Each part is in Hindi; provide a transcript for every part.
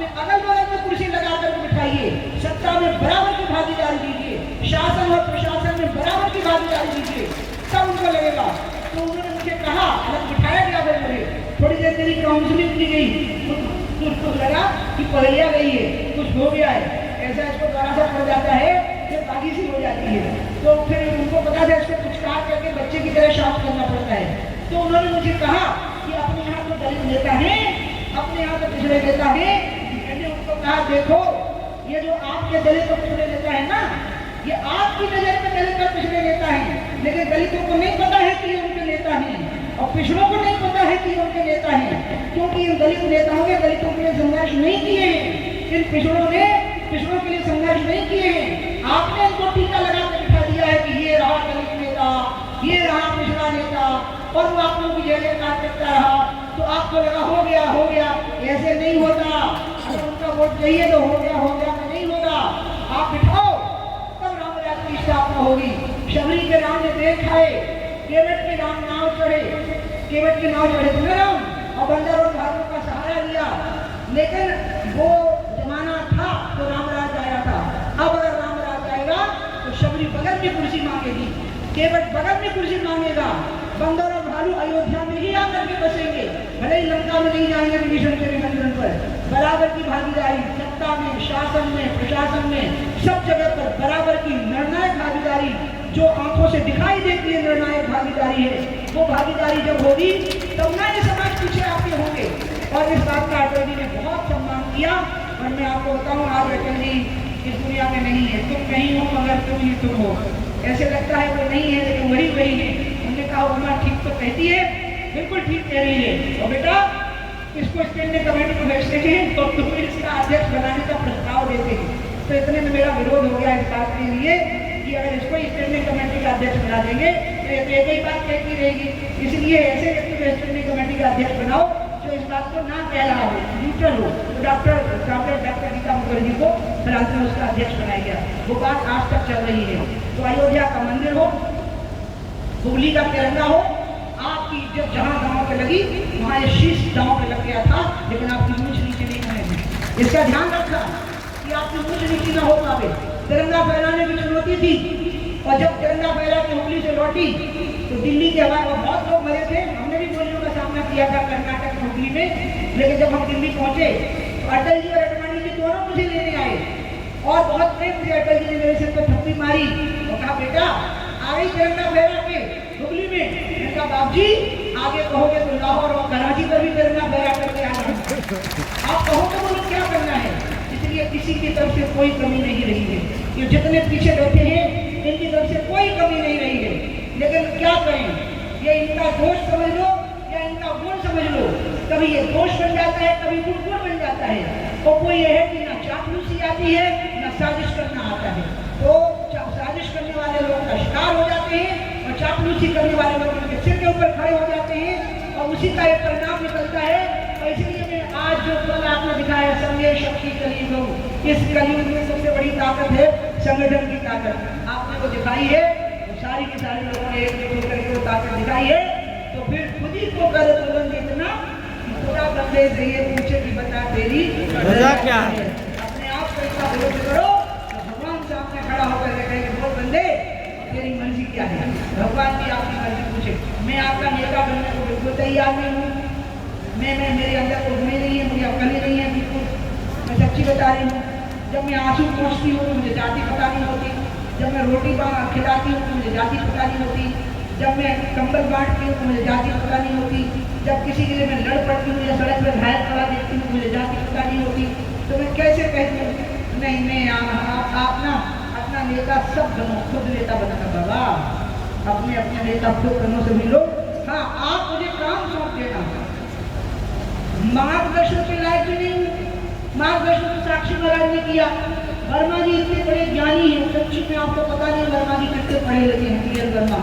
अपने अगल बगल में कुर्सी लगा कर बिठाइए, सत्ता में बराबर की भागीदारी दीजिए, शासन और प्रशासन में बराबर की भागीदारी दीजिए, तब उनको लगेगा। तो उन्होंने मुझे कहा, अलग बिठाया गया, फिर मुझे थोड़ी देर मेरी काउंसलिंग की गई, तो लगा कि पहलिया गई है, कुछ हो गया है, ऐसा इसको द्वारा सा पड़ जाता है, फिर बागी सी हो जाती है। तो फिर उनको पता था इसको कुछ काट करके बच्चे की तरह शांत करना पड़ता है। तो उन्होंने मुझे कहा कि अपने यहाँ तो दलित नेता है, अपने यहाँ तो पिछड़े नेता है। मैंने उनको कहा, देखो ये जो आपके दलित और पिछड़े नेता है ना, ये आपकी नजर में दलित और पिछड़े नेता है, लेकिन दलितों को नहीं पता है कि ये उनके नेता हैं, और पिछड़ों को नहीं पता है कि उनके नेता हैं, क्योंकि इन दलित नेताओं ने दलितों के लिए संघर्ष नहीं किए हैं, इन पिछड़ों ने पिछड़ों के लिए संघर्ष नहीं किए हैं। आपने इनको टीका लगा कर बिठा दिया है कि ये रहा दलित नेता, ये रहा पिछड़ा नेता, और वो आप लोगों की जय काट करता रहा, तो आपको लगा हो गया हो गया। ऐसे नहीं होता, अगर उनका वोट चाहिए तो हो गया नहीं होगा। आप बिठाओ, तब रामराज की स्थापना होगी। शबरी के राम ने देख खाए, केवट के राम नाव चढ़े, केवट के नाव चढ़े थे राम, और बंदर और भालू का सहारा लिया, लेकिन वो जमाना था तो रामराज आया था। अब अगर रामराज आएगा तो शबरी बगल में कुर्सी मांगेगी, केवट बगल में कुर्सी मांगेगा, बंदर और भालू अयोध्या में ही आकर के बसेंगे, भले ही लंका में नहीं जाएंगे विभीषण के निमंत्रण पर। बराबर की भागीदारी सत्ता में, शासन में, प्रशासन में, सब जगह पर बराबर की निर्णायक भागीदारी, जो आंखों से दिखाई देती है निर्णायक भागीदारी है, वो भागीदारी जब होगी तब ना ये समाज पीछे आते होंगे। और इस बात का अटल जी ने बहुत सम्मान किया। और मैं आपको बताऊं, आज अटल जी इस दुनिया में नहीं है, तुम कहीं हो मगर तुम ही तुम हो। ऐसे लगता है वो नहीं है, लेकिन वही वही है। उन्होंने कहा उमा ठीक तो कहती है, बिल्कुल ठीक कह रही है, और बेटा इसको स्टैंडिंग कमेटी को भेजते हैं तो तुम इसका अध्यक्ष बनाने का प्रस्ताव देते हैं। तो इतने में मेरा विरोध हो गया इस बात के लिए कि अगर इसको स्टैंडिंग कमेटी का अध्यक्ष बना देंगे तो एक ही बात कहती रहेगी, इसलिए ऐसे व्यक्ति को स्टैंडिंग कमेटी का अध्यक्ष बनाओ जो इस बात को ना कह रहा हो, न्यूट्रल हो। तो डॉक्टर गीता मुखर्जी को फिलहाल में उसका अध्यक्ष बनाया गया। वो बात आज तक चल रही है। तो अयोध्या का मंदिर हो, हुगली का तिरंगा हो, आपकी इज्जत जहां गांव पे लगी वहां ये शीश गांव पे लग गया था, लेकिन आपकी मूंछ नीचे नहीं होने। इसका ध्यान रखा कि आपकी मूंछ नीचे न हो पावे। तिरंगा फहराने की चुनौती थी, और जब तिरंगा फहरा के हुगली से लौटी तो दिल्ली के हमारे बहुत लोग मरे थे। हमने भी गोलियों का सामना किया था कर्नाटक में, हुगली में। लेकिन जब हम दिल्ली पहुंचे तो अटल जी और अडवाणी जी दोनों मुझे लेने आए, और बहुत प्रेम से अटल जी ने मेरे सिर पर थप्पी मारी और कहा, बेटा आ गई तिरंगा फहरा के हुगली में। मैंने कहा, बाप जी आगे कहोगे तो लाहौर और कराची पर भी तिरंगा फहरा करके आना, आप कहोगे तो लोग क्या करना है। इसलिए किसी की तरफ से कोई कमी नहीं रही है। ये जितने पीछे बैठे हैं इनकी तरफ से कोई कमी नहीं रही है। लेकिन क्या करें, ये इनका दोष समझ लो या इनका गुण समझ लो, कभी ये दोष बन जाता है, कभी गुण बन जाता है। और कोई ये है कि ना चापलूसी आती है ना साजिश करना आता है। तो साजिश करने वाले लोग का शिकार हो जाते हैं, और चापलूसी करने वाले लोग उनके सिर के ऊपर खड़े हो जाते हैं, और उसी का एक परिणाम निकलता है। और इसलिए मैं आज जो कल आपने दिखाया संघे शक्ति कलयुग, इस कलयुग में सबसे बड़ी ताकत है संगठन की ताकत। आपने वो दिखाई है, तो सारी के सारे लोगों ने एक होकर के वो ताकत दिखाई है। तो फिर खुद ही को कर तुरंत इतना पूरा बंदे से ये पूछे कि बता तेरी क्या है। अपने आप को इतना विरोध करो तो भगवान सामने खड़ा होकर कहेंगे, बोल बंदे तेरी मर्जी क्या है। भगवान भी आपकी मर्जी पूछे। मैं आपका नेता बनने को बिल्कुल तैयार नहीं हूँ। मैं मेरे अंदर कोई गुण नहीं है, मुझे अकल ही नहीं है बिल्कुल। मैं सच्ची बता रही हूँ। जब मैं आंसू पहुँचती हूँ तो मुझे जाति पता नहीं होती। जब मैं रोटी खिलाती हूँ तो मुझे जाति पता नहीं होती। जब मैं कंबल बांटती हूँ तो मुझे जाति पता नहीं होती। जब किसी के लिए मैं लड़ पड़ती हूँ या सड़क पर घायल खड़ा देखती हूँ मुझे जाति पता नहीं होती। तो मैं कैसे कहती हूँ नहीं आप ना अपना नेता सब बनो, खुद नेता बनाना बाबा। अपने अपने नेता खुद बनो से मिलो। हाँ, आप मुझे काम सौंप देना, मार्गदर्शन के लायक भी नहीं हूँ। मार्गदर्शन तो साक्षी महाराज ने किया। वर्मा जी इतने बड़े ज्ञानी हैं, सच्ची में आपको पता नहीं वर्मा जी कितने पढ़े लिखे हैं। पीएल वर्मा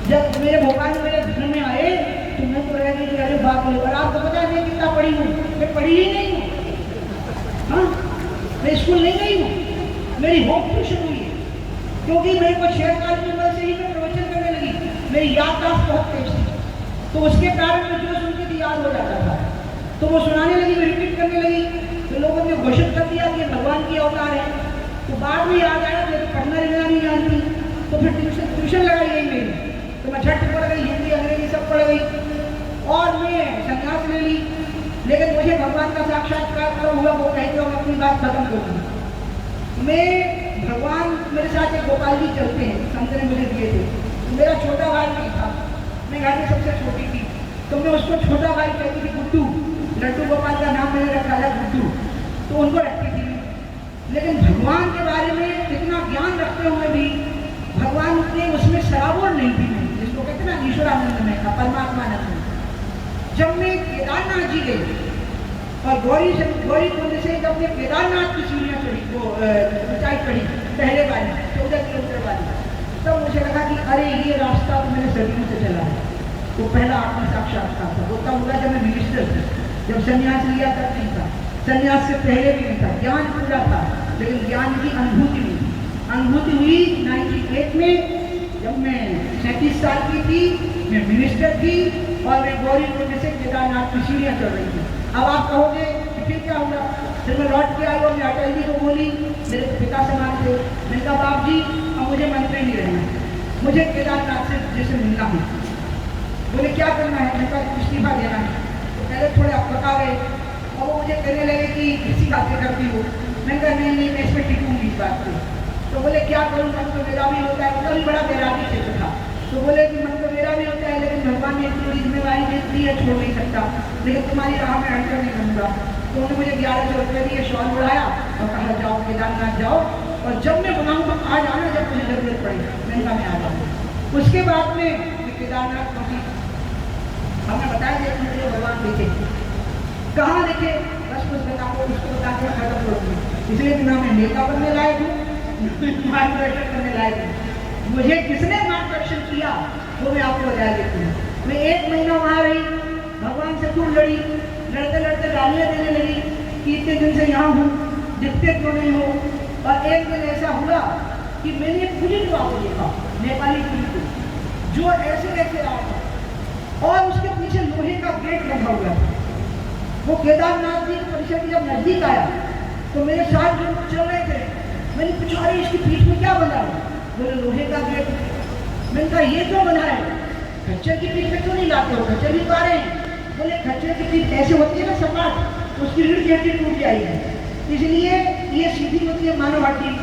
जब मेरे भोपाल में मेरे घर में आए तो मैं तो रह गई, अरे बाप रे, और आपको पता नहीं कितना पढ़ी हूँ। मैं पढ़ी ही नहीं हूँ। हाँ, मैं स्कूल नहीं गई हूँ। मेरी होप ट्यूशन हुई है, क्योंकि मेरे को 6 साल की उम्र से ही मैं प्रवचन करने लगी। मेरी याददाश्त बहुत तेज थी, तो उसके कारण मैं जो सुनती थी याद हो जाता था। तो वो सुनाने लगी, मैं रिपीट करने लगी। तो लोगों ने घोषित कर दिया कि भगवान की अवतार है। तो बाद में याद आया कि पढ़ना लिखना नहीं जानती, तो फिर ट्यूशन लगाई गई मेरी, तो मैं झट पढ़ गई, हिंदी अंग्रेजी सब पढ़ गई और मैं संन्यास ले ली। लेकिन मुझे भगवान का साक्षात्कार कब हुआ वो कहते हो, मैं अपनी बात खत्म करूँगी। मैं भगवान मेरे साथ एक गोपाल जी चलते हैं, संत ने मुझे दिए थे। तो मेरा छोटा भाई नहीं था, मैं घर में सबसे छोटी थी, तो मैं उसको छोटा भाई कहती थी, गुड्डू। लड्डू गोपाल का नाम मैंने रखा था गुड्डू, तो उनको रखती थी। लेकिन भगवान के बारे में इतना ज्ञान रखते हुए भी भगवान ने उसमें सराबोर नहीं थी, जिसको कहते ना ईश्वरानंद में था, परमात्मानंद में। जब मैं केदारनाथ जी गई और गौरी कुंड से जब मैं केदारनाथ की सीढ़ियाँ चढ़ी, वो ऊंचाई चढ़ी पहले वाली 14 किलोमीटर वाली, तब मुझे लगा कि अरे ये रास्ता तो मैंने सदियों से चला है। वो पहला आत्म साक्षात्कार था, वो तब हुआ जब मैं मिनिस्टर था। जब संन्यास लिया तब नहीं था, संन्यास से पहले भी नहीं था, ज्ञान पूरा था लेकिन ज्ञान की अनुभूति हुई। अनुभूति हुई 98 में, जब मैं 37 साल की थी, मैं मिनिस्टर थी और मैं गौरी कुंड से केदारनाथ की सीढ़ियाँ चढ़ रही थी। अब आप कहोगे कि फिर क्या हुआ? फिर मैं लौट के आई और मैं अटल जी को बोली, मेरे पिता समान थे, मैंने कहा बाप जी अब मुझे मंत्री नहीं रहना, मुझे केदारनाथ से जैसे मिलना है। बोले क्या करना है? मैंने कहा इस्तीफा देना है। तो पहले थोड़े अपका गए और वो मुझे कहने लगे कि किसी बातें करती हो। मैंने कहा नहीं मैं इस पर टिकूंगी इस बात पे। तो बोले क्या करूँ, मन तो मेरा भी होता है, मतलब भी बड़ा बैरागी क्षेत्र था। तो बोले कि मन तो मेरा भी होता है लेकिन भगवान ने इतनी बड़ी जिम्मेवारी दे दी है, छोड़ नहीं सकता, लेकिन तुम्हारी राह में अड़कर नहीं बनूंगा। तो उन्होंने मुझे 1100 रुपये दिए, शॉल उड़ाया और कहा जाओ केदारनाथ जाओ, और जब मैं बनाऊँ तो आ जाना जब मुझे जरूरत पड़े। मैंने कहा मैं आ जाऊँगा। उसके बाद में केदारनाथ पहुँची। हमने बताया कि मुझे भगवान देखे, कहाँ देखे, बस कुछ बताओ, उसको बता के खत्म करूँगी। इसलिए कि ना मैं नेता बनने लायक हूँ, मार्गदर्शन करने लायक हूँ। मुझे किसने मार्गदर्शन किया वो मैं आपको बता देती हूँ। मैं 1 महीना वहाँ रही, भगवान से खूब लड़ी, लड़ते लड़ते गालियाँ देने लगी कि इतने दिन से यहाँ हूँ, दिखते क्यों नहीं हो। और एक दिन ऐसा हुआ कि मैंने पुलिस को देखा, नेपाली पुलिस को, जो ऐसे ऐसे आ था और उसके पीछे लोहे का गेट लगा हुआ था। वो केदारनाथ जी परिसर जब नजदीक आया तो मेरे साथ जो चल रहे थे, मैंने पूछा अरे इसकी पीठ में क्या बना है? बोले लोहे का गेट। मैंने कहा ये क्यों बना है? खच्चर की पीठ में क्यों नहीं लाते हो? खच्चर भी पा रहे हैं। बोले खच्चर की पीठ ऐसे होती है ना सपाट, उसकी रीढ़ की हड्डी टूट जाएगी, इसलिए ये सीधी होती है मानव हड्डी,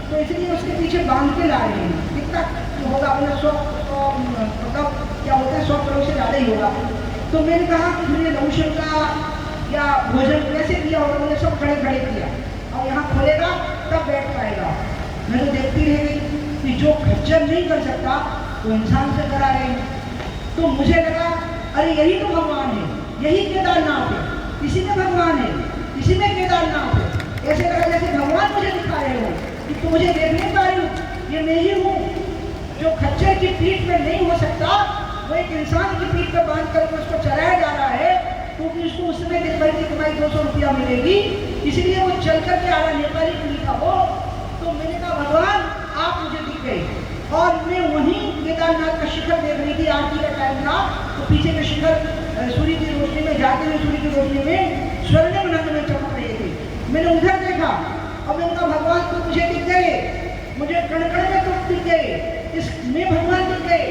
तो इसलिए उसके पीछे बांध के ला रहे हैं। कितना होगा? बोले 100 मतलब क्या होता है 100 करोड़ से ज़्यादा ही होगा। तो मैंने कहा कि मैंने लवशम का या भोजन कैसे किया होगा? मैंने सब खड़े खड़े किया और यहाँ खोलेगा तब बैठ पाएगा। मैं तो देखती रह गई कि जो खच्चर नहीं कर सकता वो इंसान से करा रहे हैं। तो मुझे लगा अरे यही तो भगवान है, यही केदारनाथ है, इसी में भगवान है, इसी में केदारनाथ है। ऐसे लगा जैसे भगवान मुझे दिखा रहे हो कि तुम मुझे देख नहीं पा रही हो, ये मैं ही हूँ। जो खच्चर की पीठ में नहीं हो सकता वो एक इंसान की पीठ पर बांध कर उसको चलाया जा रहा है, क्योंकि उसको उसमें दिन भर की कमाई 200 रुपया मिलेगी, इसलिए वो चल कर के आ रहा। नेपाली पुलिस था वो। तो मैंने कहा भगवान आप मुझे दिख गए और मैं वहीं केदारनाथ का शिखर देख रही थी। आरती का टाइम था तो पीछे के शिखर सूर्य की रोशनी में जाते हुए, सूर्य की रोशनी में स्वर्णिम रंग में चमक रहे थे। मैंने उधर देखा और मैंने कहा भगवान तो मुझे दिख गए, मुझे कण-कण में तुम दिख गए, इसमें भगवान दिख गए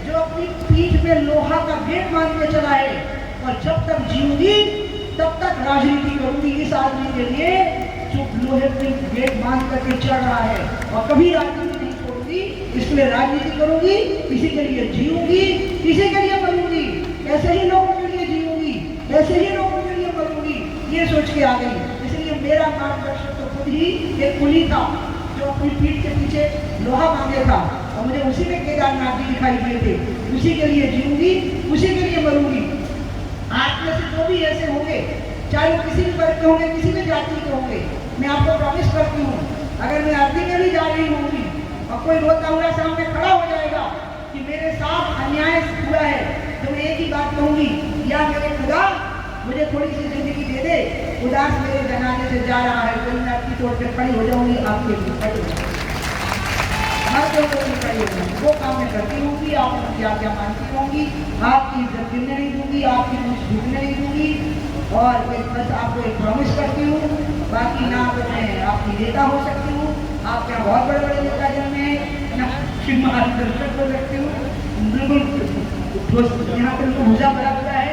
जो अपनी पीठ में लोहा का गेट बांध के चला है। और जब तक जीऊंगी तब तक राजनीति करूंगी इस आदमी के लिए जो लोहे के गेट बांध करके चल रहा है, और कभी राजनीति नहीं छोड़ूंगी, इसलिए राजनीति करूंगी, इसी के लिए जीऊंगी, इसी के लिए मरूंगी, ऐसे ही लोगों के लिए जीऊंगी, ऐसे ही लोगों के लिए मरूंगी, ये सोच के आ गई। इसलिए मेरा मार्गदर्शक तो खुद ही एक कुली था जो अपनी पीठ के पीछे लोहा बांधे था, और मुझे उसी में केदारनाथ जी दिखाई दिए थे। उसी के लिए जीऊंगी, उसी के लिए मरूंगी। आप में से जो भी ऐसे होंगे, चाहे वो किसी भी वर्ग के होंगे, किसी भी जाति के होंगे, मैं आपको प्रॉमिस करती हूँ अगर मैं आरती में भी जा रही होंगी और कोई रोता हुआ सामने खड़ा हो जाएगा कि मेरे साथ अन्याय हुआ है, तो मैं एक ही बात कहूँगी, या मेरे खुदा मुझे थोड़ी सी जिंदगी दे दे, उदास मेरे जनाजे से जा रहा है, कोई मैं आपकी तोड़ के खड़ी हो जाऊंगी, आपके लिए खड़ी हो जाऊंगी, हर कोई खड़ी हो जाऊंगी। वो काम मैं करती होंगी, आप क्या क्या मानती होंगी, आपकी इज्जत गिरने नहीं दूंगी, आपकी कुछ झुकने नहीं दूंगी, और एक बस आपको एक प्रॉमिस करती हूँ, बाकी ना तो मैं आपकी नेता हो सकती हूँ, आपके यहाँ बहुत बड़े बड़े नेता जन्मे हैं, ना कि मार्गदर्शक हो सकती हूँ, बिल्कुल यहाँ पर उनको भूजा भरा हुआ है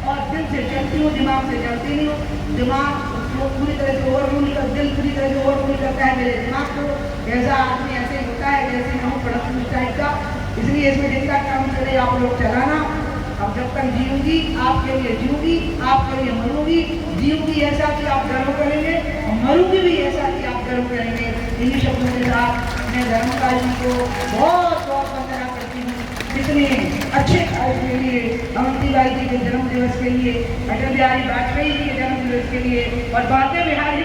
और दिल से चलती हूँ, दिमाग से चलती नहीं हूँ। दिमाग जो पूरी तरह से ओवररूल कर, दिल पूरी तरह से ओवररूल करता है मेरे दिमाग को। ऐसा आदमी ऐसे ही होता है जैसे मैं हूँ प्रोडक्शन टाइप का, इसलिए इसमें जितना काम चले आप लोग चलाना। अब जब तक जीऊंगी आपके लिए जीऊंगी, आपके लिए मरूंगी। जीऊंगी ऐसा कि आप गर्व करेंगे और मरूंगी भी ऐसा कि आप गर्व करेंगे। इन्हीं शब्दों के साथ मैं धर्मपाल जी को बहुत बहुत वंदना करती हूँ इतने अच्छे कार्य के लिए, अवंतीबाई जी के जन्म दिवस के लिए, अटल बिहारी वाजपेयी जी के जन्म दिवस के लिए और बातें बिहारी